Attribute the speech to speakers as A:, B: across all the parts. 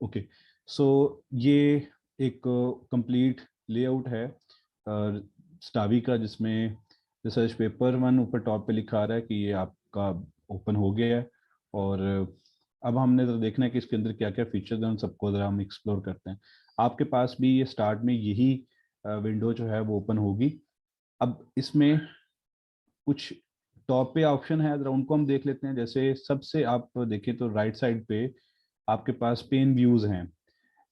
A: Okay, सो ये एक complete layout है स्टावी का, जिसमें रिसर्च पेपर 1 ऊपर टॉप पे लिखा आ रहा है कि ये आपका ओपन हो गया है। और अब हमने तो देखना है कि इसके अंदर क्या क्या फीचर्स हैं, उन सबको ज़रा हम एक्सप्लोर करते हैं। आपके पास भी ये स्टार्ट में यही विंडो जो है वो ओपन होगी। अब इसमें कुछ टॉप पे ऑप्शन है, अगर उनको हम देख लेते हैं। जैसे सबसे आप देखें तो राइट साइड पे आपके पास पेन व्यूज हैं,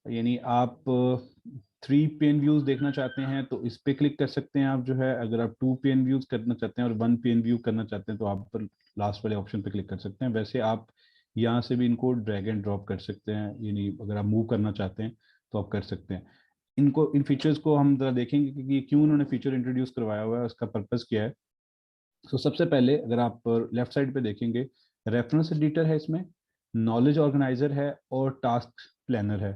A: यानी आप 3 पेन व्यूज देखना चाहते हैं तो इस पे क्लिक कर सकते हैं आप जो है। अगर आप 2 पेन व्यूज करना चाहते हैं और 1 पेन व्यू करना चाहते हैं तो आप पर लास्ट वाले ऑप्शन पे क्लिक कर सकते हैं। वैसे आप यहाँ से भी इनको ड्रैग एंड ड्रॉप कर सकते हैं, यानी अगर आप मूव करना चाहते हैं तो आप कर सकते हैं। इनको इन फीचर्स को हम जरा देखेंगे कि ये क्यों उन्होंने फीचर इंट्रोड्यूस करवाया हुआ है, उसका पर्पस क्या है। तो सबसे पहले अगर आप लेफ्ट साइड पे देखेंगे, रेफरेंस एडिटर है इसमें, नॉलेज ऑर्गेनाइजर है और टास्क प्लानर है।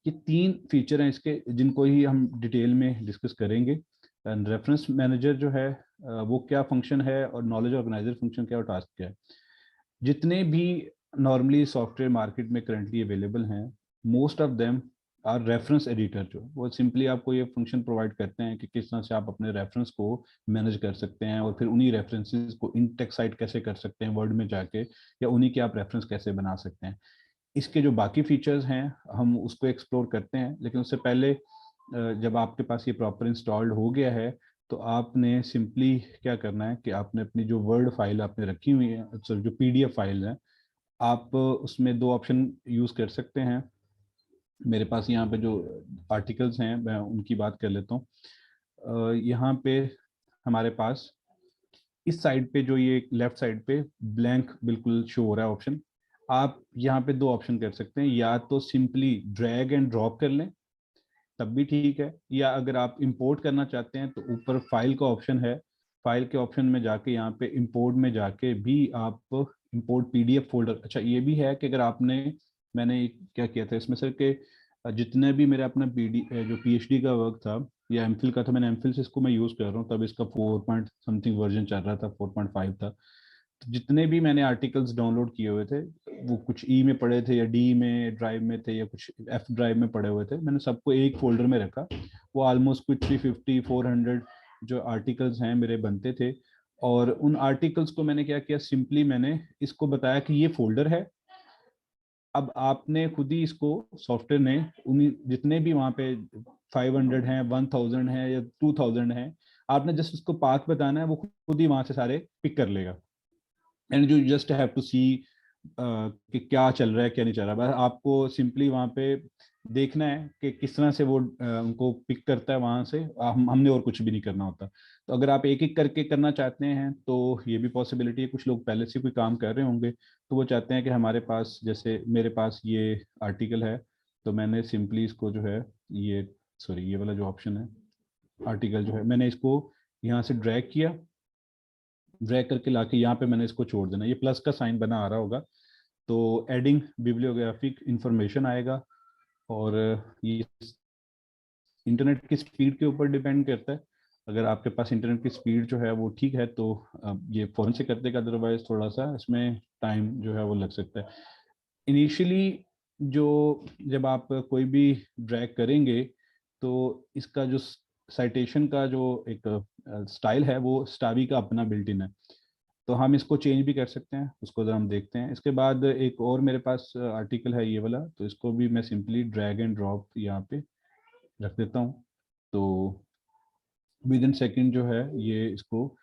A: ये 3 फीचर हैं इसके, जिनको ही हम डिटेल में डिस्कस करेंगे। रेफरेंस मैनेजर जो है वो क्या फंक्शन है, और नॉलेज ऑर्गेनाइजर फंक्शन क्या है, और टास्क क्या है। जितने भी नॉर्मली सॉफ्टवेयर मार्केट में करंटली अवेलेबल हैं, most of them are reference editor. जो वो सिंपली आपको ये फंक्शन प्रोवाइड करते हैं कि किस तरह से आप अपने रेफरेंस को मैनेज कर सकते हैं, और फिर उन्हीं रेफरेंसेस को इन टेक्स्ट साइट कैसे कर सकते हैं वर्ड में जाके, या उन्हीं के आप रेफरेंस कैसे बना सकते हैं। इसके जो बाकी फीचर्स हैं हम उसको एक्सप्लोर करते हैं, लेकिन उससे पहले जब आपके पास ये प्रॉपर इंस्टॉल्ड हो गया है तो आपने सिंपली क्या करना है कि आपने अपनी जो वर्ड फाइल आपने रखी हुई है, जो पीडीएफ फाइल है, आप उसमें 2 ऑप्शन यूज़ कर सकते हैं। मेरे पास यहाँ पे जो आर्टिकल्स हैं मैं उनकी बात कर लेता हूँ। यहाँ पे हमारे पास इस साइड पे जो ये लेफ्ट साइड पे ब्लैंक बिल्कुल शो हो रहा है ऑप्शन, आप यहाँ पे 2 ऑप्शन कर सकते हैं। या तो सिंपली ड्रैग एंड ड्रॉप कर लें, तब भी ठीक है। या अगर आप इंपोर्ट करना चाहते हैं तो ऊपर फाइल का ऑप्शन है, फाइल के ऑप्शन में जाके यहाँ पे इंपोर्ट में जाके भी आप इंपोर्ट पीडीएफ फोल्डर। अच्छा, ये भी है कि अगर आपने, मैंने क्या किया था इसमें सर कि जितने भी मेरे अपना जो पीएचडी का वर्क था या एमफिल का था, मैंने एमफिल से इसको मैं यूज़ कर रहा हूँ, तब इसका 4 पॉइंट समथिंग वर्जन चल रहा था, 4.5 था। तो जितने भी मैंने आर्टिकल्स डाउनलोड किए हुए थे, वो कुछ ई में पड़े थे या डी में ड्राइव में थे या कुछ एफ ड्राइव में पड़े हुए थे, मैंने सबको एक फोल्डर में रखा। वो ऑलमोस्ट कुछ 350-400 जो आर्टिकल्स हैं मेरे बनते थे। और उन आर्टिकल्स को मैंने क्या किया, सिंपली मैंने इसको बताया कि ये फोल्डर है। अब आपने खुद ही इसको, सॉफ्टवेयर ने उन्हीं जितने भी वहाँ पे 500 हैं, 1000 हैं या 2000 हैं, आपने जस्ट उसको पाथ बताना है, वो खुद ही वहां से सारे पिक कर लेगा। And you just have to see कि क्या चल रहा है क्या नहीं चल रहा है। बस आपको सिंपली वहाँ पे देखना है कि किस तरह से वो उनको पिक करता है वहाँ से। हमने और कुछ भी नहीं करना होता। तो अगर आप एक एक करके करना चाहते हैं तो ये भी पॉसिबिलिटी है। कुछ लोग पहले से कोई काम कर रहे होंगे तो वो चाहते हैं कि हमारे पास, जैसे मेरे पास ये आर्टिकल है, तो मैंने सिंपली इसको जो है, ये सॉरी ये वाला जो ऑप्शन है आर्टिकल जो है, मैंने इसको यहाँ से ड्रैग किया, ड्रैग करके लाके यहाँ पे मैंने इसको छोड़ देना। ये प्लस का साइन बना आ रहा होगा, तो एडिंग बिब्लियोग्राफिक इंफॉर्मेशन आएगा। और ये इंटरनेट की स्पीड के ऊपर डिपेंड करता है। अगर आपके पास इंटरनेट की स्पीड जो है वो ठीक है तो ये फ़ौरन से कर देगा, अदरवाइज थोड़ा सा इसमें टाइम जो है वो लग सकता है इनिशियली। जो जब आप कोई भी ड्रैग करेंगे तो इसका जो साइटेशन का जो एक स्टाइल है वो स्टावी का अपना बिल्ट इन है, तो हम इसको चेंज भी कर सकते हैं। उसको जरा हम देखते हैं। इसके बाद एक और मेरे पास आर्टिकल है ये वाला, तो इसको भी मैं सिंपली ड्रैग एंड ड्रॉप यहाँ पे रख देता हूँ। तो विद इन सेकेंड जो है ये इसको,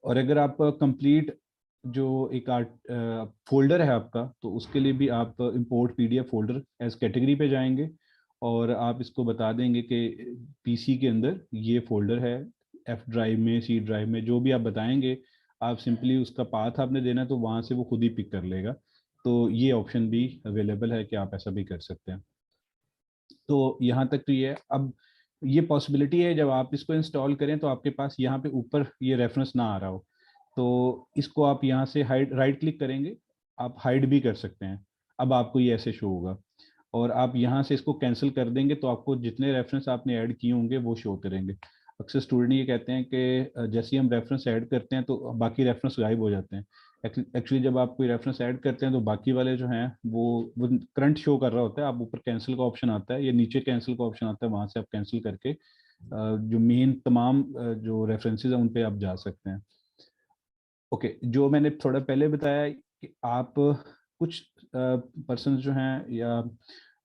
A: और अगर आप कंप्लीट जो एक आर्ट फोल्डर है आपका, तो उसके लिए भी आप import PDF folder as category पे जाएंगे और आप इसको बता देंगे कि पीसी के अंदर ये फोल्डर है, एफ ड्राइव में, सी ड्राइव में, जो भी आप बताएंगे। आप सिंपली उसका पाथ आपने देना है तो वहाँ से वो खुद ही पिक कर लेगा। तो ये ऑप्शन भी अवेलेबल है कि आप ऐसा भी कर सकते हैं। तो यहाँ तक तो ये है। अब ये पॉसिबिलिटी है जब आप इसको इंस्टॉल करें तो आपके पास यहाँ पे ऊपर ये रेफरेंस ना आ रहा हो, तो इसको आप यहाँ से हाइड, राइट क्लिक करेंगे, आप हाइड भी कर सकते हैं। अब आपको ये ऐसे शो होगा। और आप यहाँ से इसको कैंसिल कर देंगे तो आपको जितने रेफरेंस आपने ऐड किए होंगे वो शो करेंगे। अक्सर स्टूडेंट ये कहते हैं कि जैसे ही हम रेफरेंस ऐड करते हैं तो बाकी रेफरेंस गायब हो जाते हैं। एक्चुअली जब आप कोई रेफरेंस ऐड करते हैं तो बाकी वाले जो हैं वो करंट शो कर रहा होता है, आप ऊपर कैंसिल का ऑप्शन आता है या नीचे कैंसिल का ऑप्शन आता है, वहां से आप कैंसिल करके जो मेन तमाम जो रेफरेंसेस हैं उन पे आप जा सकते हैं। ओके, जो मैंने थोड़ा पहले बताया कि आप कुछ पर्सन जो हैं या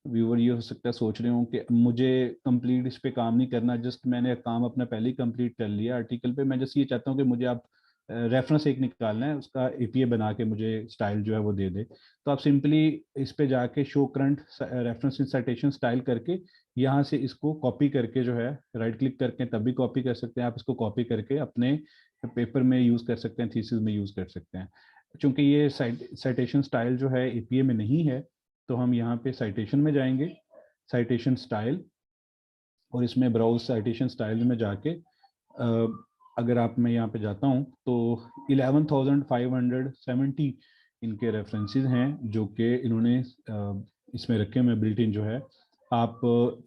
A: व्यूअर ये हो सकता है सोच रहे हो कि मुझे कंप्लीट इस पे काम नहीं करना, जस्ट मैंने काम अपना पहले ही कंप्लीट कर लिया आर्टिकल पे, मैं जस्ट ये चाहता हूँ कि मुझे आप रेफरेंस एक निकालना है, उसका एपीए बना के मुझे स्टाइल जो है वो दे दे। तो आप सिंपली इस पे जाके show current reference in citation style करके यहाँ से इसको कॉपी करके जो है राइट क्लिक करके तब भी कॉपी कर सकते हैं आप, इसको कॉपी करके अपने पेपर में यूज कर सकते हैं, थीसिस में यूज कर सकते हैं। चूंकि ये साइटेशन स्टाइल जो है एपीए में नहीं है, तो हम यहाँ पे साइटेशन में जाएंगे, साइटेशन स्टाइल, और इसमें ब्राउज साइटेशन स्टाइल में जाके अगर आप मैं यहाँ पे जाता हूँ तो 11,570 इनके रेफरेंसेस हैं जो कि इन्होंने इसमें रखे हुए बिल्ट इन जो है। आप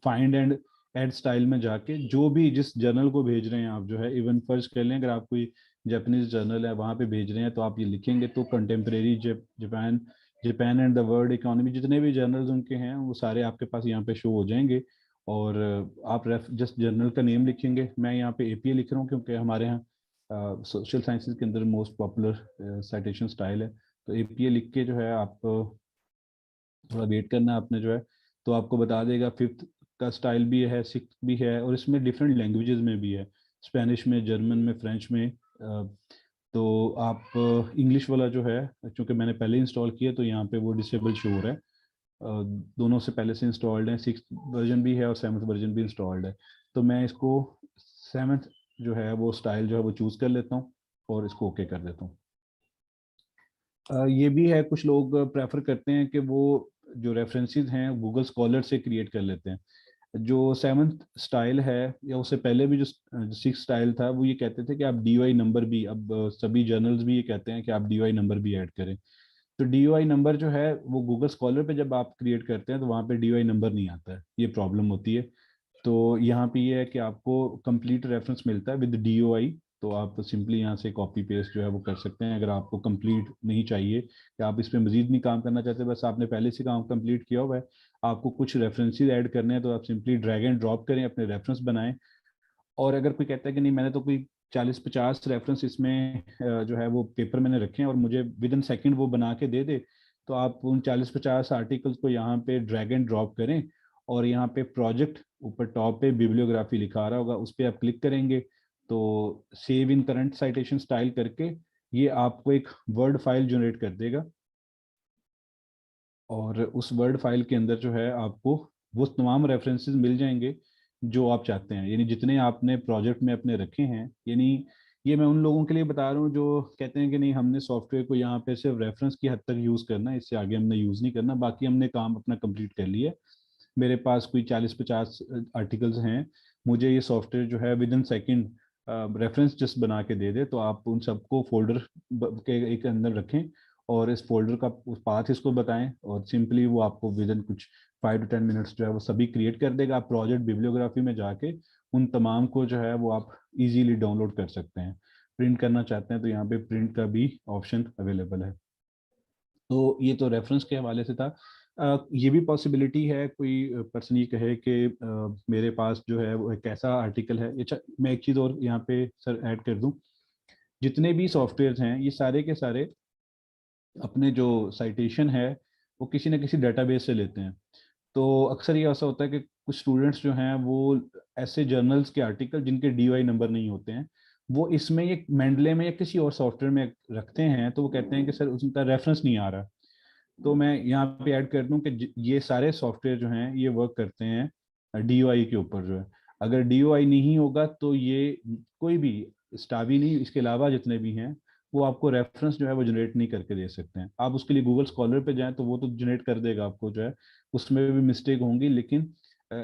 A: फाइंड एंड एड स्टाइल में जाके जो भी जिस जर्नल को भेज रहे हैं आप जो है, इवन फर्ज कर लें अगर आप कोई जापानीज जर्नल है वहाँ पे भेज रहे हैं तो आप ये लिखेंगे तो contemporary Japan, Japan and the world economy, जितने भी जर्नल्स उनके हैं वो सारे आपके पास यहाँ पे शो हो जाएंगे। और आप जस्ट जर्नल का नेम लिखेंगे, मैं यहाँ पे एपीए लिख रहा हूँ क्योंकि हमारे यहाँ सोशल साइंसेज के अंदर मोस्ट पॉपुलर साइटेशन स्टाइल है। तो एपीए लिख के जो है आप थोड़ा वेट करना है आपने जो है, तो आपको बता देगा। फिफ्थ का स्टाइल भी है, सिक्स भी है, और इसमें डिफरेंट लैंग्वेजेस में भी है, स्पेनिश में, जर्मन में, फ्रेंच में। तो आप इंग्लिश वाला जो है, चूँकि मैंने पहले इंस्टॉल किया तो यहाँ पे वो डिसेबल शो हो रहा है। दोनों से पहले से इंस्टॉल्ड है, सिक्स वर्जन भी है और सेवन्थ वर्जन भी इंस्टॉल्ड है। तो मैं इसको सेवन्थ जो है वो स्टाइल जो है वो चूज़ कर लेता हूँ और इसको ओके कर देता हूँ। ये भी है, कुछ लोग प्रेफर करते हैं कि वो जो रेफरेंसेस हैं गूगल स्कॉलर से क्रिएट कर लेते हैं। जो सेवन्थ स्टाइल है या उससे पहले भी जो सिक्स स्टाइल था वो ये कहते थे कि आप डीओआई नंबर भी, अब सभी जर्नल्स भी ये कहते हैं कि आप डीओआई नंबर भी ऐड करें। तो डीओआई नंबर जो है वो गूगल स्कॉलर पे जब आप क्रिएट करते हैं तो वहाँ पे डीओआई नंबर नहीं आता है, ये प्रॉब्लम होती है। तो यहाँ पे ये है कि आपको कंप्लीट रेफरेंस मिलता है विद डीओआई, तो आप सिंपली यहाँ से कॉपी पेस्ट जो है वो कर सकते हैं। अगर आपको कंप्लीट नहीं चाहिए कि आप इस पर मजीद नहीं काम करना चाहते, बस आपने पहले से काम कंप्लीट किया हुआ है, आपको कुछ रेफरेंसेस ऐड करने हैं, तो आप सिंपली ड्रैग एंड ड्रॉप करें, अपने रेफरेंस बनाएं। और अगर कोई कहता है कि नहीं मैंने तो कोई 40-50 रेफरेंस इसमें जो है वो पेपर मैंने रखे हैं और मुझे विद इन सेकंड वो बना के दे दे, तो आप उन 40-50 आर्टिकल्स को यहाँ पे ड्रैग एंड ड्रॉप करें, और यहाँ पे प्रोजेक्ट ऊपर टॉप पे बिब्लियोग्राफी लिखा रहा होगा, उस पर आप क्लिक करेंगे तो save in current citation style करके ये आपको एक वर्ड फाइल जनरेट कर देगा। और उस वर्ड फाइल के अंदर जो है आपको वो तमाम रेफरेंसेस मिल जाएंगे जो आप चाहते हैं, यानी जितने आपने प्रोजेक्ट में अपने रखे हैं। यानी ये मैं उन लोगों के लिए बता रहा हूँ जो कहते हैं कि नहीं हमने सॉफ्टवेयर को यहाँ पे सिर्फ रेफरेंस की हद तक यूज़ करना है, इससे आगे हमने यूज़ नहीं करना, बाकी हमने काम अपना कंप्लीट कर लिया। मेरे पास कोई 40-50 आर्टिकल्स हैं, मुझे ये सॉफ्टवेयर जो है with in second reference just बना के दे दे, तो आप उन सबको फोल्डर के एक अंदर रखें और इस फोल्डर का पाथ इसको बताएं, और सिंपली वो आपको विद इन कुछ 5 to 10 मिनट्स जो है वो सभी क्रिएट कर देगा। आप प्रोजेक्ट बिब्लियोग्राफी में जाके उन तमाम को जो है वो आप इजीली डाउनलोड कर सकते हैं। प्रिंट करना चाहते हैं तो यहाँ पे प्रिंट का भी ऑप्शन अवेलेबल है। तो ये तो रेफरेंस के हवाले से था। ये भी पॉसिबिलिटी है कोई पर्सन ये कहे कि मेरे पास जो है वो एक ऐसा आर्टिकल है। अच्छा, मैं एक चीज़ और यहाँ पे सर ऐड कर दूं, जितने भी सॉफ्टवेयर हैं ये सारे के सारे अपने जो साइटेशन है वो किसी न किसी डेटाबेस से लेते हैं। तो अक्सर ये ऐसा होता है कि कुछ स्टूडेंट्स जो हैं वो ऐसे जर्नल्स के आर्टिकल जिनके डीवाई नंबर नहीं होते हैं वो इसमें ये मेंडले में या किसी और सॉफ्टवेयर में रखते हैं, तो वो कहते हैं कि सर उसका रेफरेंस नहीं आ रहा। तो मैं यहाँ पे ऐड कर दूं कि ये सारे सॉफ्टवेयर जो हैं ये वर्क करते हैं डीओआई के ऊपर जो है। अगर डीओआई नहीं होगा तो ये कोई भी स्टावी नहीं, इसके अलावा जितने भी हैं वो आपको रेफरेंस जो है वो जनरेट नहीं करके दे सकते हैं। आप उसके लिए गूगल स्कॉलर पे जाएं तो वो तो जनरेट कर देगा आपको जो है, उसमें भी मिस्टेक होंगी, लेकिन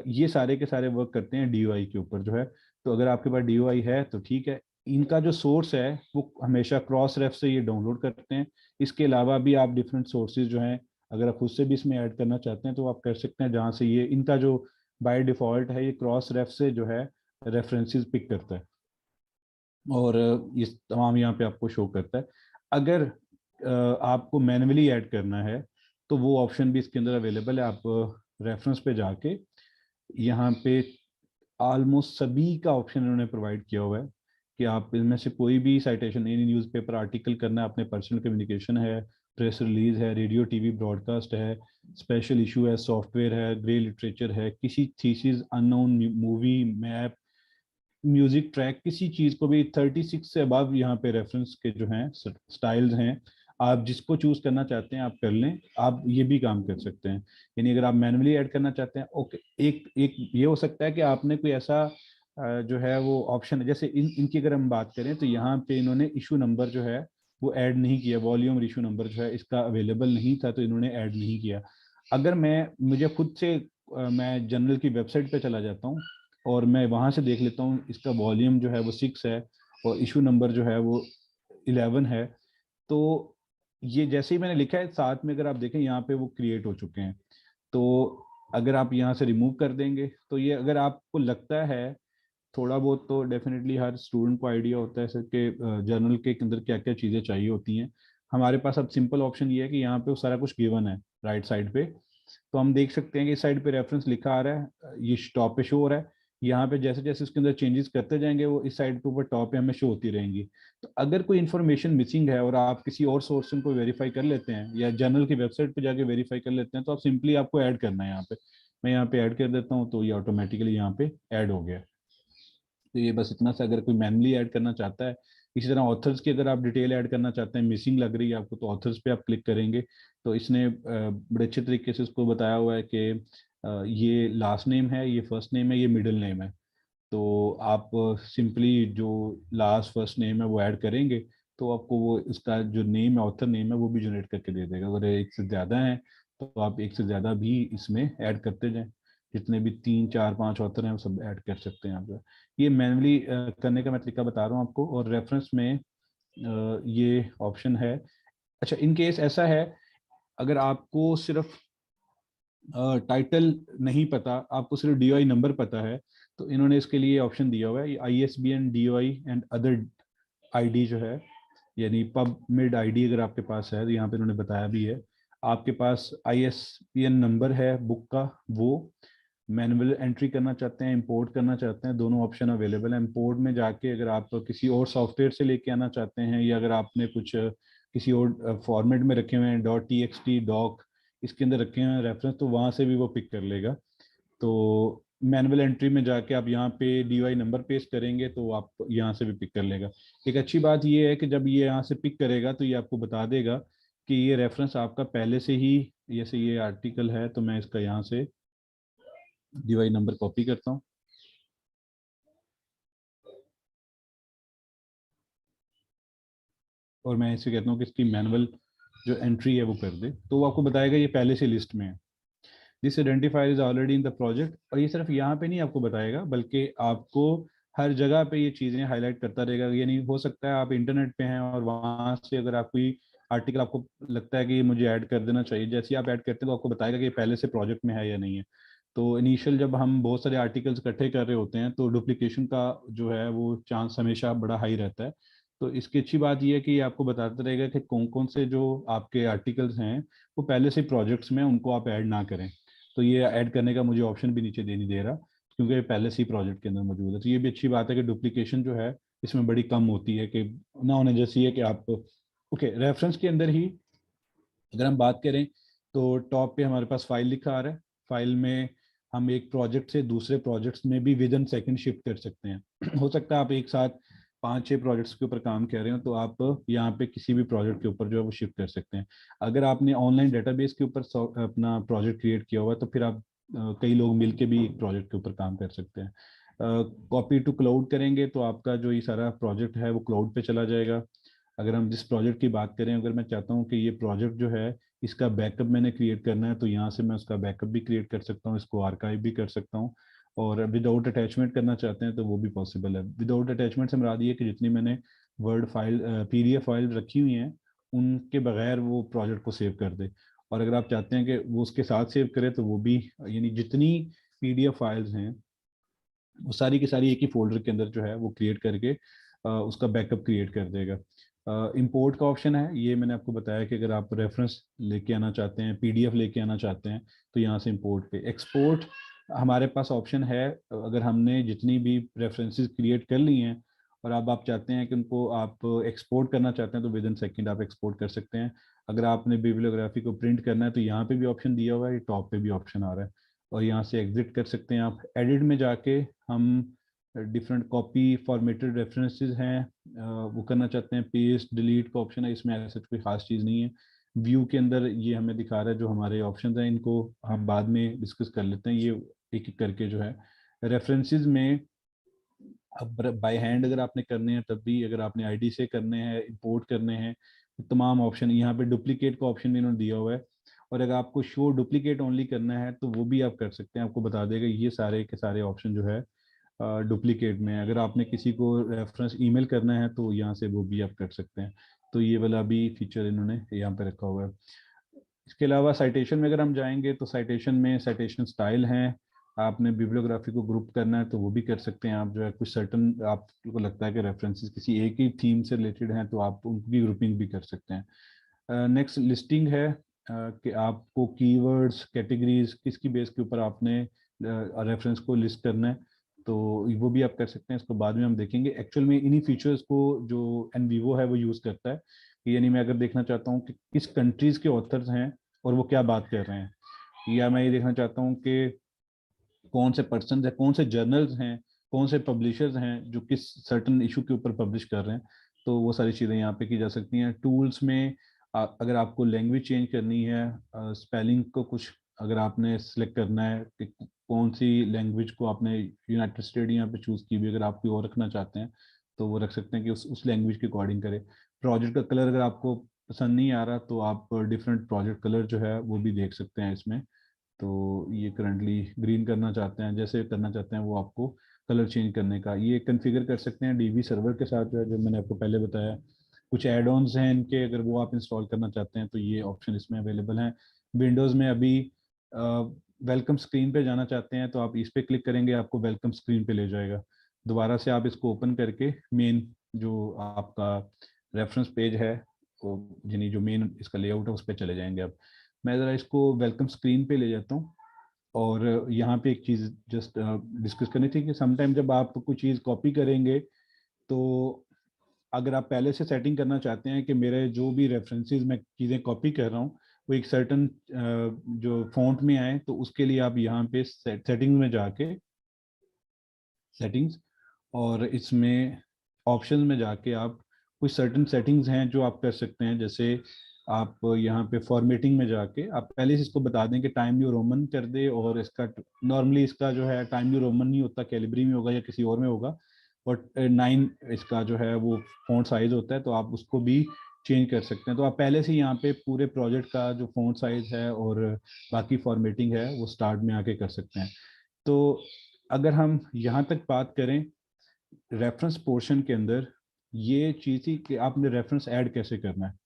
A: ये सारे के सारे वर्क करते हैं डीओआई के ऊपर जो है। तो अगर आपके पास डीओआई है तो ठीक है। इनका जो सोर्स है वो हमेशा क्रॉस रेफ से ये डाउनलोड करते हैं। इसके अलावा भी आप डिफरेंट सोर्सेज जो हैं अगर आप खुद से भी इसमें ऐड करना चाहते हैं तो आप कर सकते हैं, जहाँ से ये इनका जो बाय डिफॉल्ट है ये क्रॉस रेफ से जो है रेफरेंसेस पिक करता है, और ये तमाम यहाँ पे आपको शो करता है। अगर आपको मैन्युअली ऐड करना है तो वो ऑप्शन भी इसके अंदर अवेलेबल है। आप रेफरेंस पे जाके यहाँ पे ऑलमोस्ट सभी का ऑप्शन इन्होंने प्रोवाइड किया हुआ है कि आप इनमें से कोई भी साइटेशन, एनी न्यूज़पेपर आर्टिकल करना है, अपने पर्सनल कम्युनिकेशन है, प्रेस रिलीज है, रेडियो टीवी ब्रॉडकास्ट है, स्पेशल इशू है, सॉफ्टवेयर है, ग्रे लिटरेचर है, किसी thesis, unknown movie, map, music track, किसी चीज को भी 36 से अबव यहाँ पे रेफरेंस के जो हैं स्टाइल्स हैं, आप जिसको चूज करना चाहते हैं आप कर लें। आप ये भी काम कर सकते हैं, यानी अगर आप मैनुअली ऐड करना चाहते हैं, ओके, एक एक ये हो सकता है कि आपने कोई ऐसा जो है वो ऑप्शन, जैसे इनकी अगर हम बात करें तो यहाँ पे इन्होंने इशू नंबर जो है वो ऐड नहीं किया, वॉल्यूम और इशू नंबर जो है इसका अवेलेबल नहीं था तो इन्होंने ऐड नहीं किया। अगर मुझे खुद से मैं जनरल की वेबसाइट पे चला जाता हूँ और मैं वहां से देख लेता हूँ इसका वॉल्यूम जो है वो 6 है और इशू नंबर जो है वो 11 है, तो ये जैसे ही मैंने लिखा है साथ में अगर आप देखें यहाँ पे वो क्रिएट हो चुके हैं। तो अगर आप यहाँ से रिमूव कर देंगे तो ये, अगर आपको लगता है थोड़ा बहुत, तो डेफिनेटली हर स्टूडेंट को आइडिया होता है सर के जर्नल के अंदर क्या क्या चीज़ें चाहिए होती हैं। हमारे पास अब सिंपल ऑप्शन ये है कि यहाँ पे वो सारा कुछ गिवन है राइट साइड पे, तो हम देख सकते हैं कि इस साइड पे रेफरेंस लिखा आ रहा है, ये टॉप पे शो हो रहा है। यहाँ पे जैसे जैसे इसके अंदर चेंजेस करते जाएंगे वो इस साइड पे ऊपर टॉप पे हमें शो होती रहेंगी। तो अगर कोई इन्फॉर्मेशन मिसिंग है और आप किसी और सोर्स को वेरीफाई कर लेते हैं या जर्नल की वेबसाइट पे जाके वेरीफाई कर लेते हैं तो आप सिंपली आपको ऐड करना है यहाँ पे। मैं यहाँ पे ऐड कर देता हूँ तो ये ऑटोमेटिकली यहाँ पे ऐड हो गया। तो ये बस इतना सा, अगर कोई मैनुअली ऐड करना चाहता है। इसी तरह ऑथर्स की अगर आप डिटेल ऐड करना चाहते हैं, मिसिंग लग रही है आपको, तो ऑथर्स पे आप क्लिक करेंगे तो इसने बड़े अच्छे तरीके से इसको बताया हुआ है कि ये लास्ट नेम है, ये फर्स्ट नेम है, ये मिडिल नेम है। तो आप सिंपली जो लास्ट फर्स्ट नेम है वो ऐड करेंगे तो आपको वो इसका जो नेम है, ऑथर नेम है, वो भी जनरेट करके दे देगा। अगर एक से ज़्यादा है तो आप एक से ज़्यादा भी इसमें ऐड करते जाएं, जितने भी 3 4 5 ऑथर हैं वो सब ऐड कर सकते हैं आप। ये मैनुअली करने का मैं तरीका बता रहा हूँ आपको, और रेफरेंस में ये ऑप्शन है। अच्छा, इन केस ऐसा है अगर आपको सिर्फ टाइटल नहीं पता, आपको सिर्फ डीओआई नंबर पता है, तो इन्होंने इसके लिए ऑप्शन दिया हुआ है ISBN DOI and other ID जो है, यानी पब मिड आईडी अगर आपके पास है तो यहाँ पे इन्होंने बताया भी है। आपके पास ISBN नंबर है बुक का, वो मैनुअल एंट्री करना चाहते हैं, इंपोर्ट करना चाहते हैं, दोनों ऑप्शन अवेलेबल है। इंपोर्ट में जाके अगर आप किसी और सॉफ्टवेयर से लेके आना चाहते हैं या अगर आपने कुछ किसी और फॉर्मेट में रखे हुए हैं, .txt डॉक इसके अंदर रखे हुए हैं रेफरेंस, तो वहाँ से भी वो पिक कर लेगा। तो मैनुअल एंट्री में जाके आप यहाँ पे डीवाई नंबर पेस्ट करेंगे तो आप यहाँ से भी पिक कर लेगा। एक अच्छी बात ये है कि जब ये यहाँ से पिक करेगा तो ये आपको बता देगा कि ये रेफरेंस आपका पहले से ही, जैसे ये आर्टिकल है तो मैं इसका यहाँ से डीवाई नंबर कॉपी करता हूँ और मैं इसे कहता हूँ कि इसकी मैनुअल जो एंट्री है वो कर दे, तो वो आपको बताएगा ये पहले से लिस्ट में है। This identifier is already in the project, और ये सिर्फ यहाँ पे नहीं आपको बताएगा बल्कि आपको हर जगह पे ये चीज़ें हाईलाइट करता रहेगा। यानी हो सकता है आप इंटरनेट पे हैं और वहाँ से अगर आप कोई आर्टिकल आपको लगता है कि ये मुझे ऐड कर देना चाहिए, जैसे ही आप ऐड करते हैं तो आपको बताएगा कि ये पहले से प्रोजेक्ट में है या नहीं है। तो इनिशियल जब हम बहुत सारे आर्टिकल्स इकट्ठे कर रहे होते हैं तो डुप्लीकेशन का जो है वो चांस हमेशा बड़ा हाई रहता है। तो इसकी अच्छी बात यह है कि ये आपको बताता रहेगा कि कौन कौन से जो आपके आर्टिकल्स हैं वो पहले से प्रोजेक्ट्स में, उनको आप ऐड ना करें। तो ये ऐड करने का मुझे ऑप्शन भी नीचे दे नहीं दे रहा क्योंकि ये पहले से ही प्रोजेक्ट के अंदर मौजूद है। तो ये भी अच्छी बात है कि डुप्लीकेशन जो है इसमें बड़ी कम होती है, कि ना होने जैसी है कि आप, ओके, रेफरेंस के अंदर ही अगर हम बात करें तो टॉप पे हमारे पास फाइल लिखा आ रहा है। फाइल में हम एक प्रोजेक्ट से दूसरे प्रोजेक्ट्स में भी विद इन सेकंड शिफ्ट कर सकते हैं। हो सकता है आप एक साथ 5 6 प्रोजेक्ट्स के ऊपर काम कर रहे हो तो आप यहाँ पे किसी भी प्रोजेक्ट के ऊपर जो है वो शिफ्ट कर सकते हैं। अगर आपने ऑनलाइन डेटाबेस के ऊपर अपना प्रोजेक्ट क्रिएट किया हुआ है तो फिर आप कई लोग मिलके भी एक प्रोजेक्ट के ऊपर काम कर सकते हैं। कॉपी टू क्लाउड करेंगे तो आपका जो ये सारा प्रोजेक्ट है वो क्लाउड पे चला जाएगा। अगर हम जिस प्रोजेक्ट की बात करें, अगर मैं चाहता हूँ कि ये प्रोजेक्ट जो है इसका बैकअप मैंने क्रिएट करना है तो यहाँ से मैं उसका बैकअप भी क्रिएट कर सकता हूँ, इसको आर्काइव भी कर सकता हूँ। और विदाउट अटैचमेंट करना चाहते हैं तो वो भी पॉसिबल है। विदाउट अटैचमेंट से मुराद ये कि जितनी मैंने वर्ड फाइल PDF फाइल रखी हुई हैं उनके बगैर वो प्रोजेक्ट को सेव कर दे। और अगर आप चाहते हैं कि वो उसके साथ सेव करे तो वो भी, यानी जितनी PDF फाइल्स हैं वो सारी की सारी एक ही फोल्डर के अंदर जो है वो क्रिएट करके उसका बैकअप क्रिएट कर देगा। इंपोर्ट का ऑप्शन है, ये मैंने आपको बताया कि अगर आप रेफरेंस लेके आना चाहते हैं, पीडीएफ लेके आना चाहते हैं तो यहाँ से इंपोर्ट पे। एक्सपोर्ट हमारे पास ऑप्शन है, अगर हमने जितनी भी रेफरेंसेस क्रिएट कर ली हैं और अब आप चाहते हैं कि उनको आप एक्सपोर्ट करना चाहते हैं तो विद इन सेकेंड आप एक्सपोर्ट कर सकते हैं। अगर आपने बिब्लियोग्राफी को प्रिंट करना है तो यहाँ पे भी ऑप्शन दिया हुआ है, टॉप पे भी ऑप्शन आ रहा है, और यहाँ से एग्जिट कर सकते हैं आप। एडिट में जाके हम डिफरेंट कॉपी फॉर्मेटेड रेफरेंसेस हैं वो करना चाहते हैं, पेस्ट डिलीट का ऑप्शन है, इसमें ऐसा कोई खास चीज़ नहीं है। व्यू के अंदर ये हमें दिखा रहा है जो हमारे ऑप्शंस हैं, इनको हम बाद में डिस्कस कर लेते हैं, ये एक एक करके जो है रेफरेंसेस में। अब बाय हैंड अगर आपने करने हैं तब भी, अगर आपने आईडी से करने हैं, इंपोर्ट करने हैं, तो तमाम ऑप्शन यहाँ पे डुप्लीकेट का ऑप्शन भी इन्होंने दिया हुआ है, और अगर आपको शो डुप्लीकेट ओनली करना है तो वो भी आप कर सकते हैं, आपको बता देगा ये सारे के सारे ऑप्शन जो है डुप्लीकेट में। अगर आपने किसी को रेफरेंस ईमेल करना है तो यहाँ से वो भी आप कर सकते हैं, तो ये वाला भी फीचर इन्होंने यहाँ पे रखा हुआ है। इसके अलावा साइटेशन में अगर हम जाएंगे तो साइटेशन में साइटेशन स्टाइल हैं, आपने बिब्लियोग्राफी को ग्रुप करना है तो वो भी कर सकते हैं आप, जो है कुछ सर्टन आपको लगता है कि रेफरेंसेस किसी एक ही थीम से रिलेटेड हैं तो आप उनकी ग्रुपिंग भी कर सकते हैं। नेक्स्ट लिस्टिंग है कि आपको कीवर्ड्स कैटेगरीज किसकी बेस के ऊपर आपने रेफरेंस को लिस्ट करना है, तो वो भी आप कर सकते हैं, इसको बाद में हम देखेंगे। एक्चुअल में इन्हीं फीचर्स को जो एनवीवो है वो यूज़ करता है, यानी मैं अगर देखना चाहता हूँ कि किस कंट्रीज के ऑथर्स हैं और वो क्या बात कर रहे हैं, या मैं ये देखना चाहता हूँ कि कौन से पर्सन है, कौन से जर्नल्स हैं, कौन से पब्लिशर्स हैं जो किस सर्टन इशू के ऊपर पब्लिश कर रहे हैं, तो वो सारी चीज़ें यहाँ पे की जा सकती हैं। टूल्स में अगर आपको लैंग्वेज चेंज करनी है, स्पेलिंग को कुछ अगर आपने सेलेक्ट करना है कि कौन सी लैंग्वेज को आपने यूनाइटेड स्टेट यहाँ पे चूज़ की भी, अगर आप कोई और रखना चाहते हैं तो वो रख सकते हैं कि उस लैंग्वेज के अकॉर्डिंग करे। प्रोजेक्ट का कलर अगर आपको पसंद नहीं आ रहा तो आप डिफरेंट प्रोजेक्ट कलर जो है वो भी देख सकते हैं इसमें। तो ये करंटली ग्रीन करना चाहते हैं, जैसे करना चाहते हैं वो आपको कलर चेंज करने का ये कॉन्फ़िगर कर सकते हैं डीबी सर्वर के साथ, जो मैंने आपको पहले बताया। कुछ एड ऑन्स हैं इनके, अगर वो आप इंस्टॉल करना चाहते हैं तो ये ऑप्शन इसमें अवेलेबल हैं। विंडोज़ में अभी वेलकम स्क्रीन पे जाना चाहते हैं तो आप इस पर क्लिक करेंगे, आपको वेलकम स्क्रीन पे ले जाएगा। दोबारा से आप इसको ओपन करके मेन जो आपका रेफरेंस पेज है, वो यानी जो मेन इसका लेआउट है उस पर चले जाएंगे आप। मैं ज़रा इसको वेलकम स्क्रीन पे ले जाता हूँ, और यहाँ पे एक चीज़ जस्ट डिस्कस करनी थी कि समटाइम जब आप कोई चीज़ कॉपी करेंगे तो अगर आप पहले से सेटिंग करना चाहते हैं कि मेरे जो भी रेफरेंसेस मैं चीज़ें कॉपी कर रहा हूँ वो एक सर्टन जो फॉन्ट में आए, तो उसके लिए आप यहाँ पे सेटिंग में जाके सेटिंग्स, और इसमें ऑप्शन में जाके आप कुछ सर्टन सेटिंग्स हैं जो आप कर सकते हैं। जैसे आप यहाँ पे फॉर्मेटिंग में जाके आप पहले से इसको बता दें कि टाइम न्यू रोमन कर दे, और इसका नॉर्मली इसका जो है टाइम न्यू रोमन नहीं होता, कैलिब्री में होगा या किसी और में होगा, और 9 इसका जो है वो फॉन्ट साइज होता है, तो आप उसको भी चेंज कर सकते हैं। तो आप पहले से यहाँ पे पूरे प्रोजेक्ट का जो फॉन्ट साइज है और बाकी फॉर्मेटिंग है वो स्टार्ट में आके कर सकते हैं। तो अगर हम यहाँ तक बात करें रेफरेंस पोर्शन के अंदर, ये चीज़ थी कि आपने रेफरेंस ऐड कैसे करना है।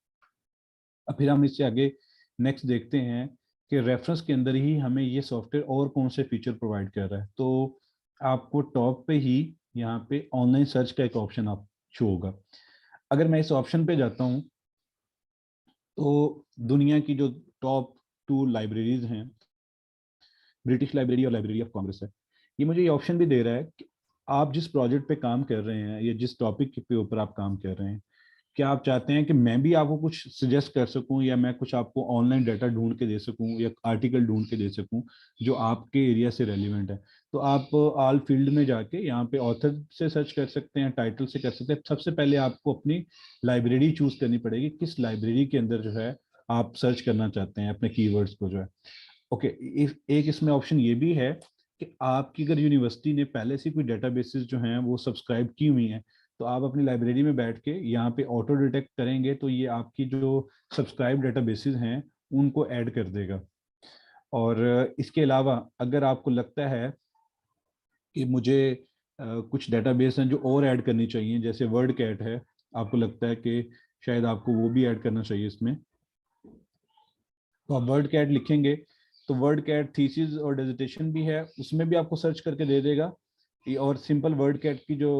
A: अब फिर हम इससे आगे नेक्स्ट देखते हैं कि रेफरेंस के अंदर ही हमें ये सॉफ्टवेयर और कौन से फीचर प्रोवाइड कर रहा है। तो आपको टॉप पे ही यहाँ पे ऑनलाइन सर्च का एक ऑप्शन आप शो होगा। अगर मैं इस ऑप्शन पे जाता हूँ तो दुनिया की जो टॉप 2 लाइब्रेरीज हैं, ब्रिटिश लाइब्रेरी और लाइब्रेरी ऑफ कांग्रेस है, ये मुझे ये ऑप्शन भी दे रहा है कि आप जिस प्रोजेक्ट पे काम कर रहे हैं या जिस टॉपिक के ऊपर आप काम कर रहे हैं, क्या आप चाहते हैं कि मैं भी आपको कुछ सजेस्ट कर सकूं, या मैं कुछ आपको ऑनलाइन डाटा ढूंढ के दे सकूं या आर्टिकल ढूंढ के दे सकूं जो आपके एरिया से रेलिवेंट है। तो आप ऑल फील्ड में जाके यहाँ पे ऑथर से सर्च कर सकते हैं, टाइटल से कर सकते हैं। सबसे पहले आपको अपनी लाइब्रेरी चूज करनी पड़ेगी, किस लाइब्रेरी के अंदर जो है आप सर्च करना चाहते हैं अपने कीवर्ड्स को जो है। ओके, एक इसमें ऑप्शन ये भी है कि आपकी अगर यूनिवर्सिटी ने पहले से कोई डेटाबेसेस जो हैं वो सब्सक्राइब की हुई हैं, तो आप अपनी लाइब्रेरी में बैठ के यहाँ पे ऑटो डिटेक्ट करेंगे तो ये आपकी जो सब्सक्राइब डेटाबेसेस हैं उनको ऐड कर देगा। और इसके अलावा अगर आपको लगता है कि मुझे कुछ डेटाबेस हैं जो और ऐड करनी चाहिए, जैसे वर्ड कैट है, आपको लगता है कि शायद आपको वो भी ऐड करना चाहिए इसमें, तो आप वर्ड कैट लिखेंगे तो वर्ड कैट थीसिस और डिसर्टेशन भी है, उसमें भी आपको सर्च करके दे देगा। और सिंपल वर्ड कैट की जो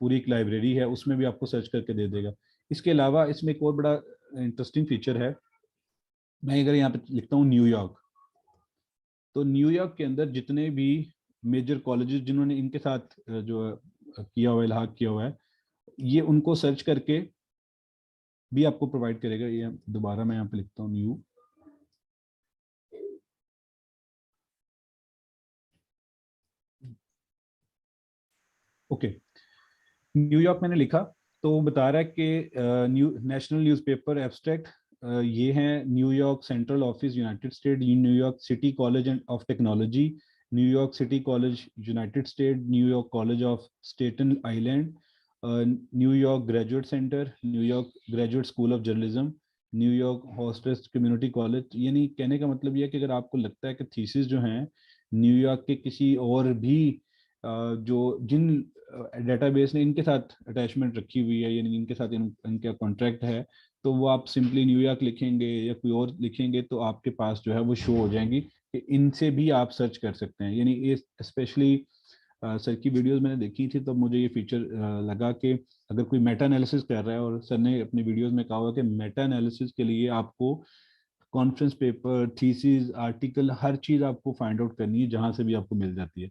A: पूरी एक लाइब्रेरी है उसमें भी आपको सर्च करके दे देगा। इसके अलावा इसमें एक और बड़ा इंटरेस्टिंग फीचर है, मैं अगर यहाँ पे लिखता हूँ न्यूयॉर्क, तो न्यूयॉर्क के अंदर जितने भी मेजर कॉलेजेस जिन्होंने इनके साथ जो किया हुआ है, इल्हाक किया हुआ है, ये उनको सर्च करके भी आपको प्रोवाइड करेगा। ये दोबारा मैं यहाँ पे लिखता हूँ न्यू, ओके, न्यूयॉर्क मैंने लिखा, तो वो बता रहा है कि नेशनल न्यूज़पेपर एब्स्ट्रैक्ट, ये है New York central office United state, New York city college end of technology, New York city college United state, New York college of Staten island, New York graduate centre, New York graduate school of journalism, New York hostess community college. यानी कहने का मतलब यह है कि अगर आपको लगता है कि थीसिस जो हैं न्यूयॉर्क के किसी और भी जो जिन डेटाबेस ने इनके साथ अटैचमेंट रखी हुई है, यानी इनके साथ इनका कॉन्ट्रैक्ट है, तो वो आप सिंपली न्यूयॉर्क लिखेंगे या कोई और लिखेंगे तो आपके पास जो है वो शो हो जाएंगी कि इनसे भी आप सर्च कर सकते हैं। यानी ये स्पेशली सर की वीडियोस मैंने देखी थी, तो मुझे ये फीचर लगा कि अगर कोई मेटा एनालिसिस कर रहा है, और सर ने अपनी वीडियोस में कहा हुआ कि मेटा एनालिसिस के लिए आपको कॉन्फ्रेंस पेपर, थीसिस, आर्टिकल, हर चीज़ आपको फाइंड आउट करनी है जहाँ से भी आपको मिल जाती है।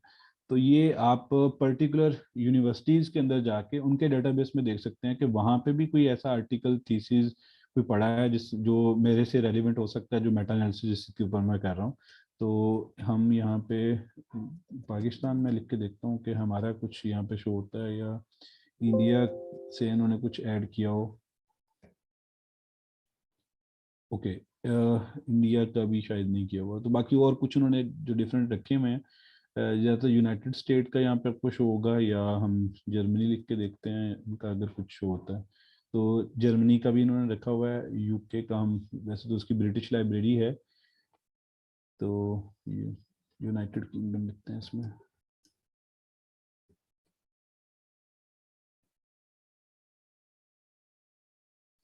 A: तो ये आप पर्टिकुलर यूनिवर्सिटीज़ के अंदर जाके उनके डेटाबेस में देख सकते हैं कि वहाँ पे भी कोई ऐसा आर्टिकल, थीसिस कोई पढ़ा है जिस जो मेरे से रेलिवेंट हो सकता है, जो मेटा एनालिसिस जिसके ऊपर मैं कर रहा हूँ। तो हम यहाँ पे पाकिस्तान में लिख के देखता हूँ कि हमारा कुछ यहाँ पे शो होता है, या इंडिया से इन्होंने कुछ ऐड किया हो। ओके, इंडिया का भी शायद नहीं किया हुआ, तो बाकी और कुछ उन्होंने जो डिफरेंट रखे हुए हैं, या तो यूनाइटेड स्टेट का यहाँ पे आपको शो होगा, या हम जर्मनी लिख के देखते हैं उनका अगर कुछ शो होता है। तो जर्मनी का भी इन्होंने रखा हुआ है, यूके का हम वैसे तो उसकी ब्रिटिश लाइब्रेरी है, तो ये यूनाइटेड किंगडम लिखते हैं इसमें।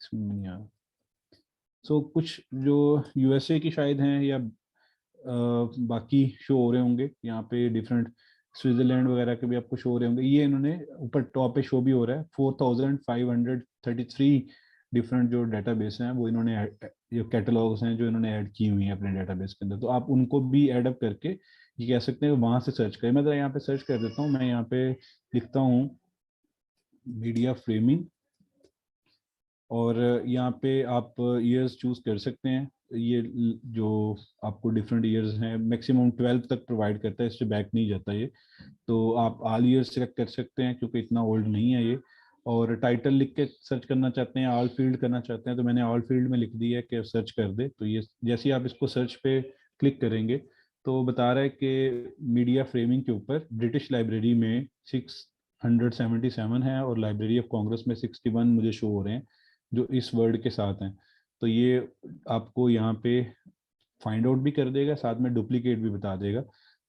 A: इसमें नहीं आ, सो कुछ जो यूएसए की शायद हैं, या बाकी शो हो रहे होंगे यहाँ पे डिफरेंट, स्विट्जरलैंड वगैरह के भी आपको शो हो रहे होंगे। ये इन्होंने ऊपर टॉप पे शो भी हो रहा है, 4533 डिफरेंट जो डेटाबेस हैं वो इन्होंने जो कैटलॉग्स हैं जो इन्होंने ऐड की हुई हैं अपने डेटाबेस के अंदर, तो आप उनको भी ऐड अप करके ये कह सकते हैं वहां से सर्च करें। मैं जरा यहाँ पे सर्च कर देता हूँ, मैं यहाँ पे लिखता हूँ मीडिया फ्रेमिंग, और यहाँ पे आप ईयर्स चूज कर सकते हैं। ये जो आपको डिफरेंट ईयर्स हैं, मैक्सिमम 12 तक प्रोवाइड करता है, इससे बैक नहीं जाता ये, तो आप ऑल ईयर्स सेलेक्ट कर सकते हैं क्योंकि इतना ओल्ड नहीं है ये। और टाइटल लिख के सर्च करना चाहते हैं, ऑल फील्ड करना चाहते हैं, तो मैंने ऑल फील्ड में लिख दिया है कि सर्च कर दे। तो ये जैसे ही आप इसको सर्च पे क्लिक करेंगे तो बता रहा है कि मीडिया फ्रेमिंग के ऊपर ब्रिटिश लाइब्रेरी में 677 है, और लाइब्रेरी ऑफ कांग्रेस में 61 मुझे शो हो रहे हैं जो इस वर्ड के साथ हैं। तो ये आपको यहाँ पे फाइंड आउट भी कर देगा, साथ में डुप्लीकेट भी बता देगा।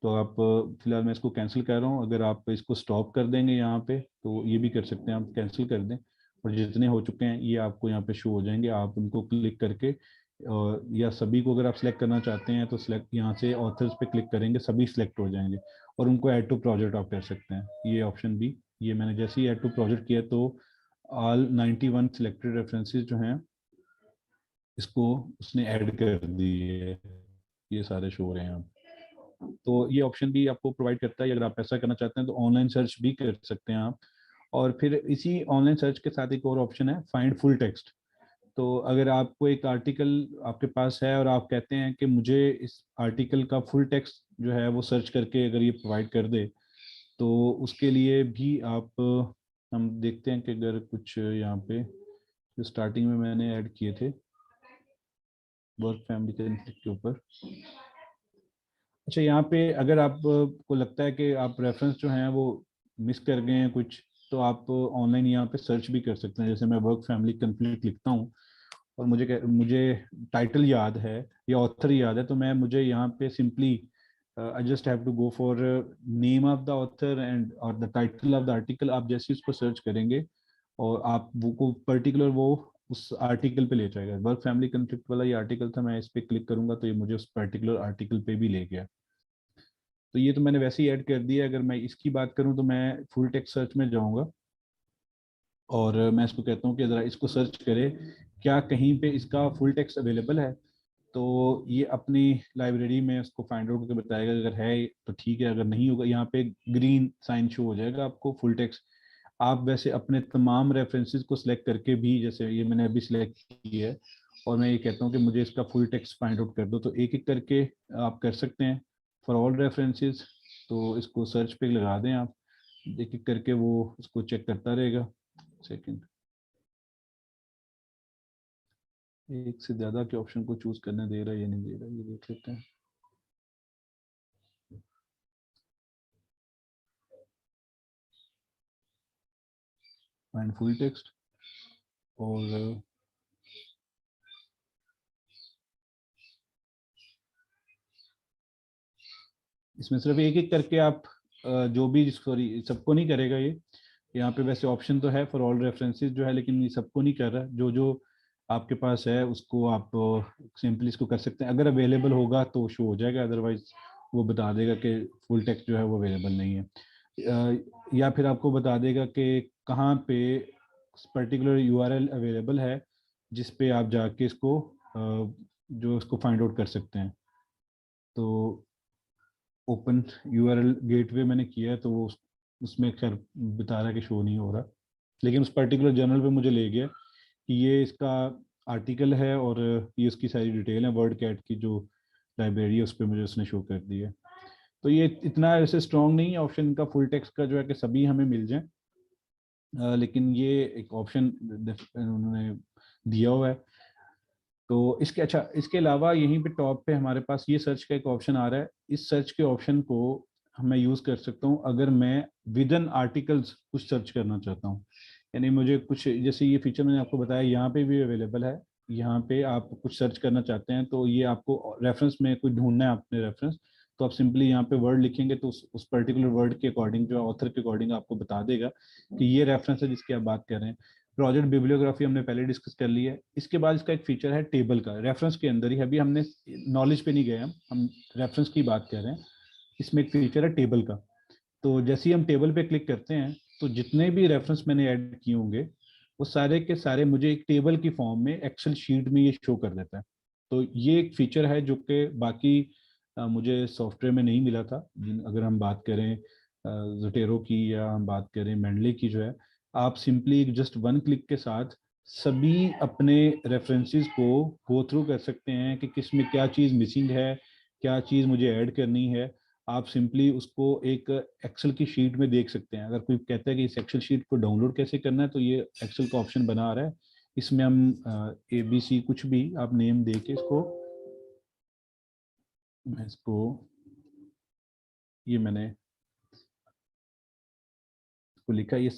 A: तो आप फिलहाल मैं इसको कैंसिल कर रहा हूँ, अगर आप इसको स्टॉप कर देंगे यहाँ पे तो ये भी कर सकते हैं, आप कैंसिल कर दें, और जितने हो चुके हैं ये आपको यहाँ पे शो हो जाएंगे। आप उनको क्लिक करके या सभी को अगर आप सिलेक्ट करना चाहते हैं तो सिलेक्ट यहाँ से ऑथर्स पे क्लिक करेंगे, सभी सिलेक्ट हो जाएंगे, और उनको ऐड टू प्रोजेक्ट आप कर सकते हैं, ये ऑप्शन भी। ये मैंने जैसे ही ऐड टू प्रोजेक्ट किया तो ऑल 91 सिलेक्टेड रेफरेंसेस जो हैं इसको उसने ऐड कर दी है, ये सारे शो हो रहे हैं आप। तो ये ऑप्शन भी आपको प्रोवाइड करता है, अगर आप ऐसा करना चाहते हैं तो ऑनलाइन सर्च भी कर सकते हैं आप। और फिर इसी ऑनलाइन सर्च के साथ एक और ऑप्शन है, फाइंड फुल टेक्स्ट। तो अगर आपको एक आर्टिकल आपके पास है और आप कहते हैं कि मुझे इस आर्टिकल का फुल टेक्स्ट जो है वो सर्च करके अगर ये प्रोवाइड कर दे, तो उसके लिए भी आप हम देखते हैं कि अगर कुछ यहाँ पे जो स्टार्टिंग में मैंने ऐड किए थे वर्क फैमिली कॉन्फ्लिक्ट के ऊपर। अच्छा, यहाँ पे अगर आप को लगता है कि आप रेफरेंस जो हैं वो मिस कर गए हैं कुछ, तो आप ऑनलाइन यहाँ पे सर्च भी कर सकते हैं। जैसे मैं वर्क फैमिली कॉन्फ्लिक्ट लिखता हूँ और मुझे टाइटल याद है या ऑथर याद है, तो मैं मुझे यहाँ पे simply I just have to go for name of the author and और the title of the article. आप जैसे उसको सर्च करेंगे और आप वो को पर्टिकुलर वो उस आर्टिकल पे ले जाएगा। वर्क फैमिली कॉन्फ्लिक्ट वाला ये आर्टिकल था, मैं इस पे क्लिक करूंगा तो ये मुझे उस पर्टिकुलर आर्टिकल पे भी ले गया। तो ये तो मैंने वैसे ही ऐड कर दिया। अगर मैं इसकी बात करूं तो मैं फुल टेक्स्ट सर्च में जाऊंगा और मैं इसको कहता हूँ कि ज़रा इसको सर्च करें, क्या कहीं पे इसका फुल टेक्स्ट अवेलेबल है। तो ये अपनी लाइब्रेरी में उसको फाइंड आउट करके बताएगा, अगर है तो ठीक है, अगर नहीं होगा यहाँ पे ग्रीन साइन शो हो जाएगा आपको फुल टेक्स्ट। आप वैसे अपने तमाम रेफरेंसेस को सिलेक्ट करके भी, जैसे ये मैंने अभी सिलेक्ट की है और मैं ये कहता हूँ कि मुझे इसका फुल टेक्स्ट फाइंड आउट कर दो, तो एक एक करके आप कर सकते हैं फॉर ऑल रेफरेंसेस। तो इसको सर्च पे लगा दें आप, एक एक करके वो उसको चेक करता रहेगा। सेकंड, एक से ज़्यादा के ऑप्शन को चूज करने दे रहा है या नहीं दे रहा है, ये देख लेते हैं। फाइंड फुल टेक्स्ट, और इसमें सिर्फ एक एक करके आप जो भी, सॉरी सबको नहीं करेगा ये, यहाँ पे वैसे ऑप्शन तो है फॉर ऑल रेफरेंसेस जो है, लेकिन ये सबको नहीं कर रहा। जो जो आपके पास है उसको आप सिंपली इसको कर सकते हैं, अगर अवेलेबल होगा तो शो हो जाएगा, अदरवाइज वो बता देगा कि फुल टेक्स्ट जो है वो अवेलेबल नहीं है। या फिर आपको बता देगा कि कहाँ पे पर्टिकुलर यूआरएल अवेलेबल है जिस पे आप जाके इसको जो इसको फाइंड आउट कर सकते हैं। तो ओपन यूआरएल गेटवे मैंने किया है, तो वो उसमें खैर बता रहा है कि शो नहीं हो रहा, लेकिन उस पर्टिकुलर जर्नल पे मुझे ले गया कि ये इसका आर्टिकल है और ये उसकी सारी डिटेल है, वर्ड कैट की जो लाइब्रेरी है उस पर मुझे उसने शो कर दी है। तो ये इतना ऐसे स्ट्रॉन्ग नहीं है ऑप्शन का फुल टेक्स्ट का जो है कि सभी हमें मिल जाए, लेकिन ये एक ऑप्शन उन्होंने दिया हुआ है। तो इसके, अच्छा इसके अलावा यहीं पे टॉप पे हमारे पास ये सर्च का एक ऑप्शन आ रहा है। इस सर्च के ऑप्शन को मैं यूज कर सकता हूँ अगर मैं विद इन आर्टिकल्स कुछ सर्च करना चाहता हूँ। यानी मुझे कुछ, जैसे ये फीचर मैंने आपको बताया यहाँ पे भी अवेलेबल है, यहाँ पे आप कुछ सर्च करना चाहते हैं तो ये आपको रेफरेंस में कुछ ढूंढना है आपने रेफरेंस, तो आप सिंपली यहाँ पे वर्ड लिखेंगे तो उस पर्टिकुलर वर्ड के अकॉर्डिंग जो ऑथर के अकॉर्डिंग आपको बता देगा कि ये रेफरेंस है जिसकी आप बात कर रहे हैं। प्रोजेक्ट बिब्लियोग्राफी हमने पहले डिस्कस कर ली है। इसके बाद इसका एक फीचर है टेबल का, रेफरेंस के अंदर ही, अभी हमने नॉलेज पे नहीं गए, हम रेफरेंस की बात कर रहे हैं। इसमें एक फीचर है टेबल का। तो जैसे ही हम टेबल पे क्लिक करते हैं तो जितने भी रेफरेंस मैंने ऐड किए होंगे वो सारे के सारे मुझे एक टेबल की फॉर्म में एक्सेल शीट में ये शो कर देता है। तो ये एक फीचर है जो कि बाकी मुझे सॉफ्टवेयर में नहीं मिला था। अगर हम बात करें जोटेरो की या हम बात करें मेंडले की जो है, आप सिंपली जस्ट वन क्लिक के साथ सभी अपने रेफरेंसेस को गो थ्रू कर सकते हैं कि किस में क्या चीज़ मिसिंग है, क्या चीज़ मुझे ऐड करनी है। आप सिंपली उसको एक एक्सेल की शीट में देख सकते हैं। अगर कोई कहता है कि इस एक्सेल शीट को डाउनलोड कैसे करना है, तो ये एक्सेल का ऑप्शन बना आ रहा है। इसमें हम ABC कुछ भी आप नेम दे के इसको, मैं इसको, ये मैंने इसको लिखा, ये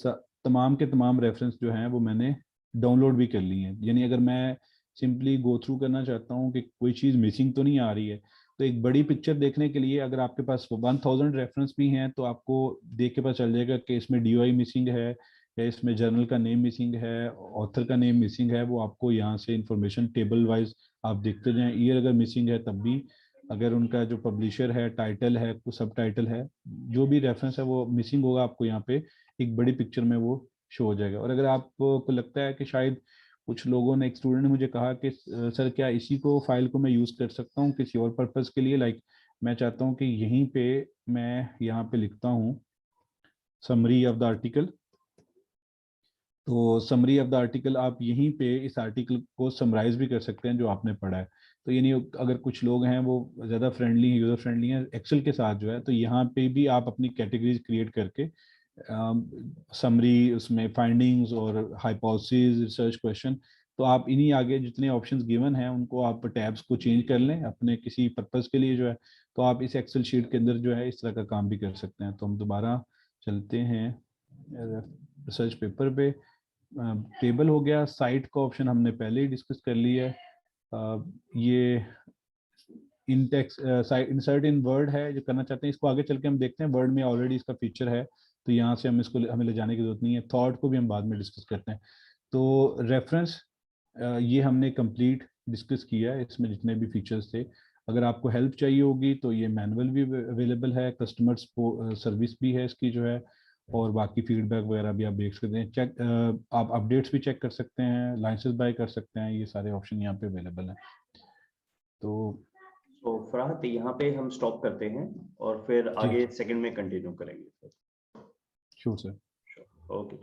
A: तमाम के तमाम रेफरेंस जो हैं वो मैंने डाउनलोड भी कर ली हैं। यानी अगर मैं सिंपली गो थ्रू करना चाहता हूँ कि कोई चीज़ मिसिंग तो नहीं आ रही है, तो एक बड़ी पिक्चर देखने के लिए अगर आपके पास 1000 रेफरेंस भी हैं तो आपको देख के पता चल जाएगा कि इसमें DOI मिसिंग है या इसमें जर्नल का नेम मिसिंग है, ऑथर का नेम मिसिंग है। वो आपको यहाँ से इंफॉर्मेशन टेबल वाइज आप देखते जाएं। ईयर अगर मिसिंग है तब भी, अगर उनका जो पब्लिशर है, टाइटल है, कुछ सब टाइटल है, जो भी रेफरेंस है वो मिसिंग होगा, आपको यहाँ पे एक बड़ी पिक्चर में वो शो हो जाएगा। और अगर आपको लगता है कि शायद, कुछ लोगों ने, एक स्टूडेंट ने मुझे कहा कि सर क्या इसी को फाइल को मैं यूज़ कर सकता हूँ किसी और पर्पज़ के लिए, लाइक मैं चाहता हूँ कि यहीं पे मैं यहाँ पे लिखता हूँ समरी ऑफ द आर्टिकल। तो समरी ऑफ द आर्टिकल आप यहीं पे इस आर्टिकल को समराइज भी कर सकते हैं जो आपने पढ़ा है। तो यानी अगर कुछ लोग हैं वो ज़्यादा फ्रेंडली हैं, यूज़र फ्रेंडली हैं एक्सेल के साथ जो है, तो यहाँ पे भी आप अपनी कैटेगरीज क्रिएट करके समरी, उसमें फाइंडिंग्स और हाइपोथेसिस, रिसर्च क्वेश्चन, तो आप इन्हीं आगे जितने ऑप्शंस गिवन हैं उनको आप टैब्स को चेंज कर लें अपने किसी पर्पस के लिए जो है, तो आप इस एक्सेल शीट के अंदर जो है इस तरह का काम भी कर सकते हैं। तो हम दोबारा चलते हैं रिसर्च पेपर पे। टेबल हो गया, साइट का ऑप्शन हमने पहले ही डिस्कस कर लिया है। ये इन टेक्स्ट इंसर्ट इन वर्ड है जो करना चाहते हैं, इसको आगे चल के हम देखते हैं। वर्ड में ऑलरेडी इसका फीचर है तो यहाँ से हम इसको, हमें ले जाने की जरूरत नहीं है। थॉट को भी हम बाद में डिस्कस करते हैं। तो रेफरेंस ये हमने कंप्लीट डिस्कस किया है, इसमें जितने भी फीचर्स थे। अगर आपको हेल्प चाहिए होगी तो ये मैनुअल भी अवेलेबल है, कस्टमर सर्विस भी है इसकी जो है, और बाकी फीडबैक वगैरह भी आप देख सकते हैं। चेक आप अपडेट्स भी चेक कर सकते हैं, लाइसेंस बाय कर सकते हैं, ये सारे ऑप्शन यहाँ पे अवेलेबल हैं। तो
B: फराहत यहाँ पे हम स्टॉप करते हैं और फिर आगे सेकंड में कंटिन्यू करेंगे।
A: Sure sir.
B: ओके।